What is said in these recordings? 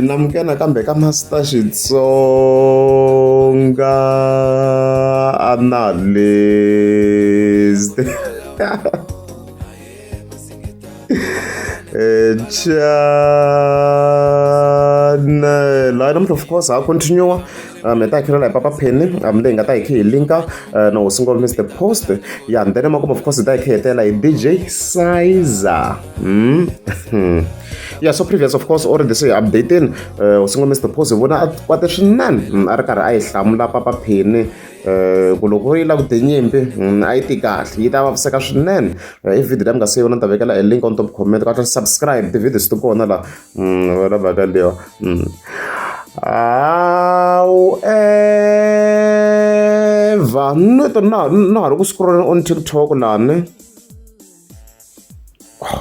namkena kambe ka Master Xitsonga analyst. Channel, of course, I'll continue. Meta kira la papa penny. Leyi nga ta hi linka no single miss the post. Yeah, and then of course ta hi tela DJ Sizer. Yeah, so previous of course already say updating single miss the post vona kwate swinene a ri karhi a hi hlamula papa penny ku loko yi la ku tinyimpi a yi ti kahle yi ta vaviseka swinene i video leyi mi nga se yona ni ta vekela a link on top comment ka subscribe ti-videos ti kona la wena vhaka leyo however na ha ri ku scroll on TikTok lani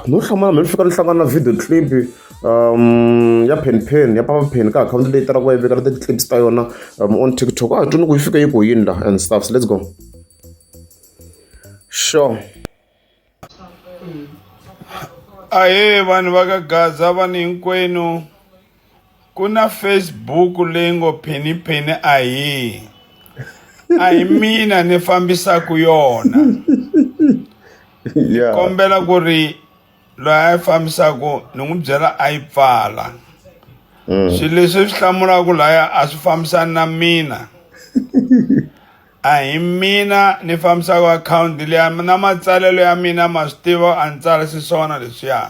no hlamala mi fika ni hlangana na video clip ya pen ya papa pen ka account leyi tala ku yi vekela ti-clips ta yona on TikTok a hi twini ku yi fike yi ku yini la and stuff. So let's go. Sure. Ahe vanhu va ka Gaza vanhu hinkwenu ku na Facebook leyi ngo Penny ahi mina ni fambisaku yona. Yeah. Kombela ku ri loyi a fambisaku ni n'wi byela a yi pfala swilo leswi swi hlamulaka laya a swi fambisani na mina a hi mina ni fambisaka akhawunti leya na matsalelo ya mina ma swi tiva a ni tsalisi swona leswiya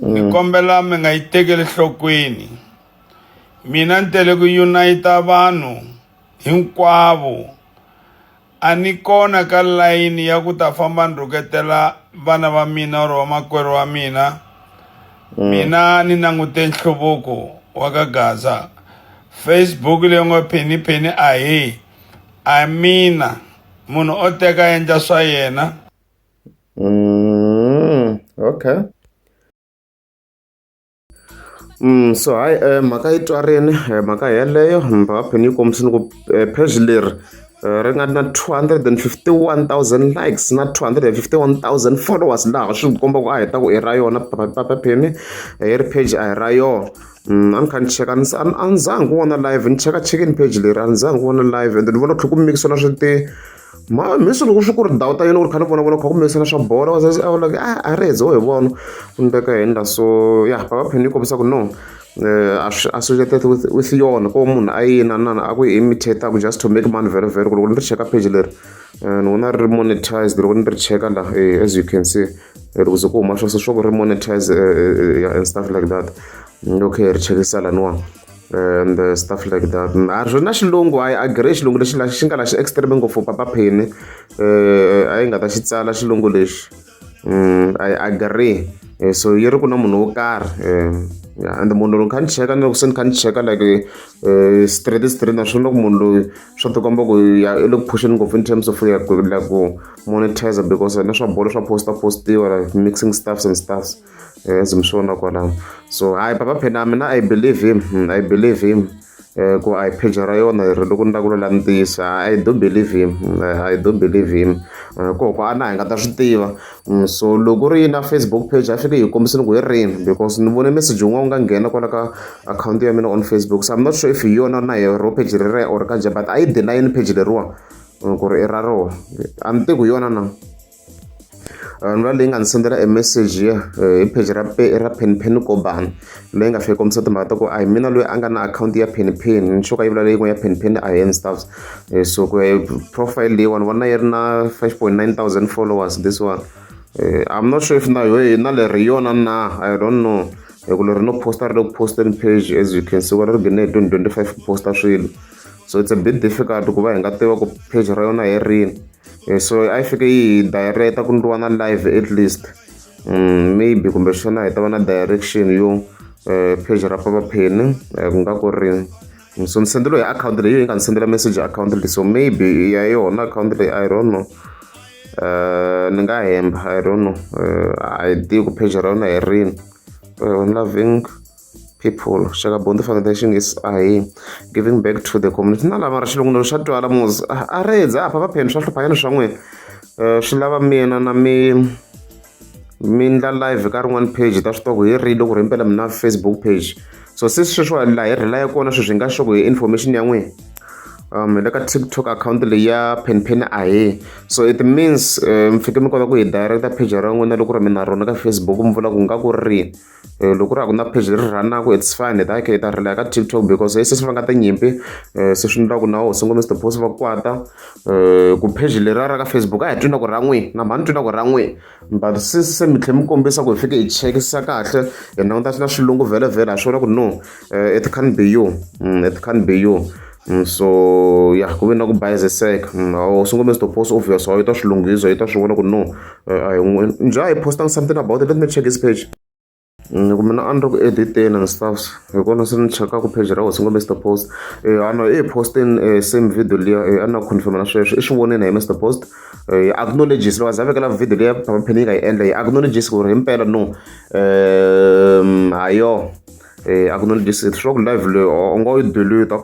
ni kombela mi nga yi tekeli nhlokweni mina ni tele ku unita vanhu hinkwavo a ni kona ka layini ya ku ta famba ni rhuketela vana va mina or vamakwerhu wa mina mina ni langute nhluvuko wa ka Gaza. Facebook leyi ngo Penny ahi a mina munhu o teka endla swa yena. Okay. So mhaka yi twarini mhaka yeleyo papa Penny yi kombisini ku page leri ri nga na 251,000 likes na 251,000 followers laha swi komba ku a heta ku i ra yona papa Penny hi ri page a hi ra yona. A ni kha ni cheka a ni zangi ku vona live ni chekini page leri a ni zangi ku vona live and ni vona ku tlhe ku mikisana swi misi loko swi ku ri ndhawu ta yena ku ri kha ni vona kha ku mikisana swa bolo a ri heze ho hi vona ku ni veka henda. So yeah, papa Penny yi kombisa ku no associated with yona ko munhu a yina a ku imitate just to make money very ku loko ni ri cheka page leri ni vona ri monetized loko ni ri cheka la as you can see loko ze ku huma swo ku ri monetize and stuff like that. Okay, ri chekisa laniwa and stuff like that. A ri na xilungu I agree xilungu lexi xi nga la xi extreme ngopfu papa Penny a yi nga ta xi tsala xilungu lexi I agree. So yi ri ku na munhu wo karhi and munhu loyi kha ni cheka ni loko se ni kha ni cheka like straight naswona loko munhu loyi swa tikomba ku i le ku pusheni ngopfu in terms of like ku monetize because na swa bolo swa postiwa like mixing stuffs and stuffs as mi swona kwalaho. So hayi papa Penny mina I believe him ku a hi page ra yona ri loko ni la ku lola ntiyisa I do believe him koko a na hi nga ta swi tiva. So loko ri na Facebook page a fike hi kombisini ku hi rini because ni vone message wun'wana wu nga nghena kwala ka akhawunti ya mina on Facebook. So I'm not sure if hi yona na hi ro page rere or ka njhe but a yi denyini page leriwa ku ri i ra rona a ni tivi ku yona na ni va leyi nga ni sendela a message hi page ra Penny Kobane leyi nga fika kombisa timhaka ta ku a hi mina loyi a nga na akhawunti ya Penny ni sure ka yi vula leyi ya Penny a hi and stuff. So ku profile leyiwani vona yi ri na 5.9,000 followers this one. I'm not sure if na leri yona na I don't know ku leri no posta ri le ku posteni page as you can see ku ri gine hi 2025 ku posta swilo. So it's a bit difficult ku va hi nga tiva ku page ra yona hi rini. So I fike yi direct ku ndliwa na live at least maybe kumbe xana hi ta va na direction yo page ra papa Penny ku nga ku rini. So ni sendeliwe hi akhawunti leyi yi nga ni sendela message akhawunti leyi so maybe ya yona akhawunti leyi I don't know ni nga hemba I don't know I tivi ku page ra yona hi rini. Loving people Shaka Bondi Foundation is giving back to the community na lama ra xilungu xa twala muzi a redza papa Penny swa hluphanyana swa n'wina swi lava mina na mi mi endla live ka rin'wana page ta swi tiva ku hi rile ku ri impela mi na Facebook page, so se sweswiwa laha hi relaya kona sweswi hi nga sure ku hi information ya n'wina. Hi le ka TikTok account leyi ya Penpen Ahe, so it means mi fike mi kota ku hi directa page ra n'wina loko ri mi na rona ka Facebook, mi vula ku nga ku ri loko ri a ku na page leri rhanaku it's fine, hi ta relaya ka TikTok because se swi va nga tinyimpi se swi endlaku na Hosi Ngome Mr Boss va kwata ku page leri ra ka Facebook a hi twi na ku ra n'wina na mhani twi na ku ra n'wina, but se mi tlhe mi kombisa ku hi fike hi chekisisa kahle hi languta na xilungu vhele a swi vula ku no it can't be you, it can't be you. So yeah, ku ve na ku bayiziseka. Hosi Ngome Mr Boss obvious yi ta swilunghiso, yi ta swi vona ku no a hi n'wina njhe hi posting something about it, let me check his page. Ku mina a ni ri ku editeni and stuff hi kona se ni chekaku page ra Hosi Ngome Mr Post ano i posting same video liya a na confirm na sweswo i swi voneni hi Mr Post acknowledges loko a za vekela video liya Papa Penny yi nga yi endla hi acknowledges ku ri himpela no hayo acknowledges it swa ku live leyo u nga yi delete a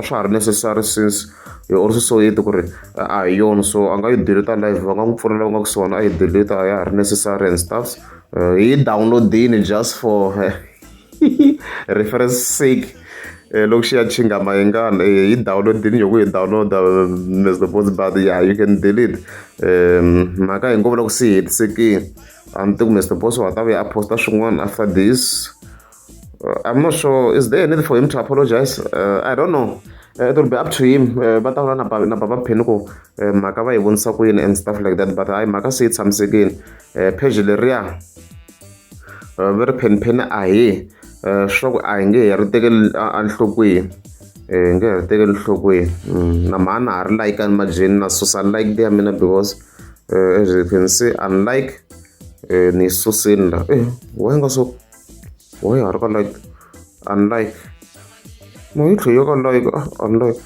swa ha ri necessary since or so yi ku ri a hi yona, so a nga yi delete live va nga n'wi pfuna lava nga kusuhana a yi delete a ya ha ri necessary and stuff. Hi downloadini just for reference sake loko xi ya chingama hi ngana hi downloadini loko hi downloada Mr Boss, but yeah you can delete mhaka hi ngo vula ku se hi hetisekile a ni tiku Mr Boss wa ta vuya a posta swin'wana after this. I'm not sure, is there a need for him to apologize? I don't know. It will be up to him. But I don't know Papa Penko mhaka va hi vonisa ku yini and stuff like that, but hayi mhaka se yi tshamisekile page leriya va ri Penpen Ahe swa ku a hi nge hi ri tekeli enhlokweni, hi nge hi ri tekeli enhlokweni na mhani a ha ri like ni majeni na susa like there mina because as you can see unlike ni susini la why nga so why har ka like unlike no yi tlhe yo ka like unlike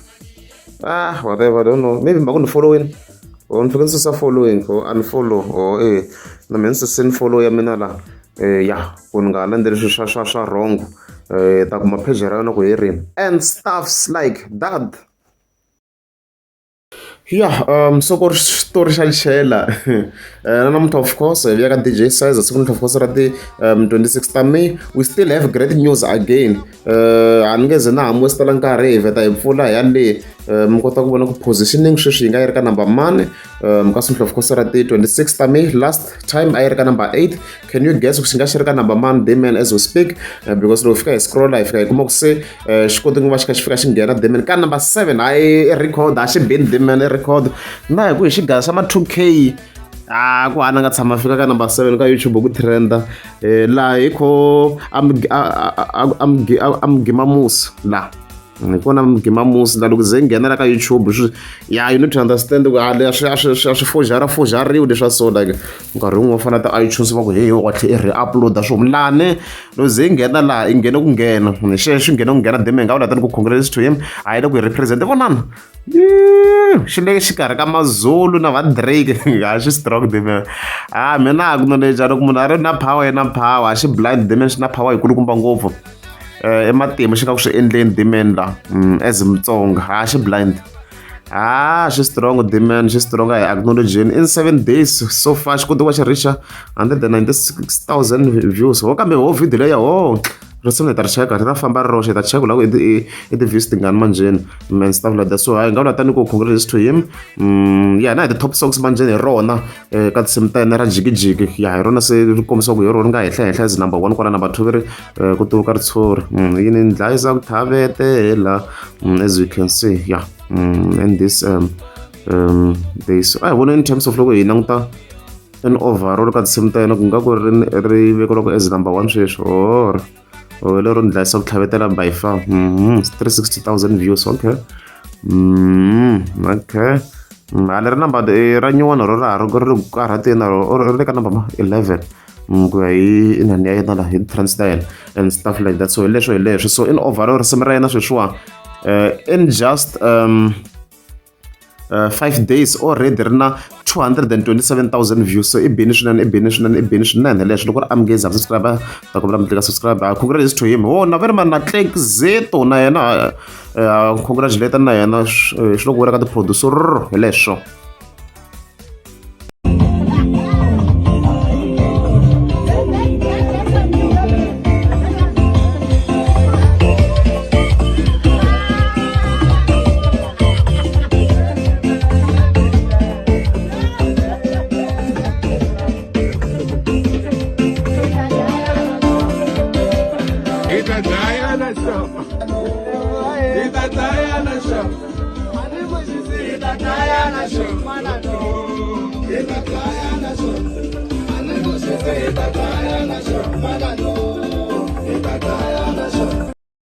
whatever, I don't know, maybe mhaka ni following or ni fike ni susa following or unfollow or na mina ni susini follow ya mina la ya ku ni nga landzeli swilo swa wrong ta kuma page ra yona ku hi rini and stuffs like that. Yeah, so ku ri xitori xa chela namuntlha of course hi vuya ka DJ Size siku namuntlha of course ra ti 26 ta May we still have great news again. A ni nge ze na ha mi westela nkarhi hi vheta hi pfula hi yaleyi mi kota ku vona ku positioning sweswi hi nga yi ri ka number mani ka sunhla of course ra ti 26 ta May. Last time a yi ri ka number 8, can you guess ku xi nga xi ri ka number mani Damian as we speak because loko hi fika hi scrolla hi fika hi kuma ku se xi koti ku va xi kha xi fika xi nghena Damian ka number 7. Hayi record a xi beni Damian record na hi ku hi xigaza xa ma 2K ku hana nga tshama fika ka number 7 ka YouTube ku trenda laha hi kho amgimamusi la hi kona mgimamusi la loko ze nghenela ka YouTube ya you need to understand ku leswi a swi fojariwi leswa so like nkarhi wun'we fana ta iTunes va ku hey wa tlhe i re-uploada swona lani loko ze nghena laha i nghene ku nghena xexo nghene ku nghena Damian nga vula tani ku congrats to him a yi le ku hi represent vonana xi le xikarhi ka Mazulu na va Drake a xi strong Damian mina a ku noleja loko munhu a ri na power na power a xi blind Damian xi na power yikulukumba ngopfu ematimba xi nga ku swi endleni Damian la as Mutsonga a xi blind xi strong Damian xi strong hi acknowledgeni in 7 days so far xi koti ku va xi richa 196,000 views kambe ho video leya rosini hi ta ri cheka ri ra famba ri roxe hi ta cheka loko i ti-views tingani manjeni and stuff like that, so hayi nga vula tani ku congrats to him na hi ti-top songs manjeni hi rona ka tinsimu ta yena ra jikijiki ya hi rona se ri kombisa ku hi rona ri nga henhla as number 1 kwala number 2 ri ku tuka ri tshuri yini ni dlayisa ku tlhavetela as you can see and this I vona in terms of loko hi languta an overall ka tinsimu ta yena ku nga ku ri vekeriwa as number 1 sweswi lero ni dlayisa ku tlhavetela by far 360,000 views okay hala ri number ra nyuwana ro raha ri karhateni ri le ka number 11 ku ya hi inani ya yena la hi transdial and stuff like that, so hi leswo so in overall risimu ra yena sweswiwa in just 5 days already ri na 227,000 views, so i bini swinene leswi loko ri amazing subscriber ta kombela mi tlika subscribe congrats to him na very man na Clegg Zeto na yena congratulate na yena swi loko vula ka ti-producer hi leswo. Ita Diana show. Ita Diana show. Ita Diana show. Ita Diana show. Ita Diana show.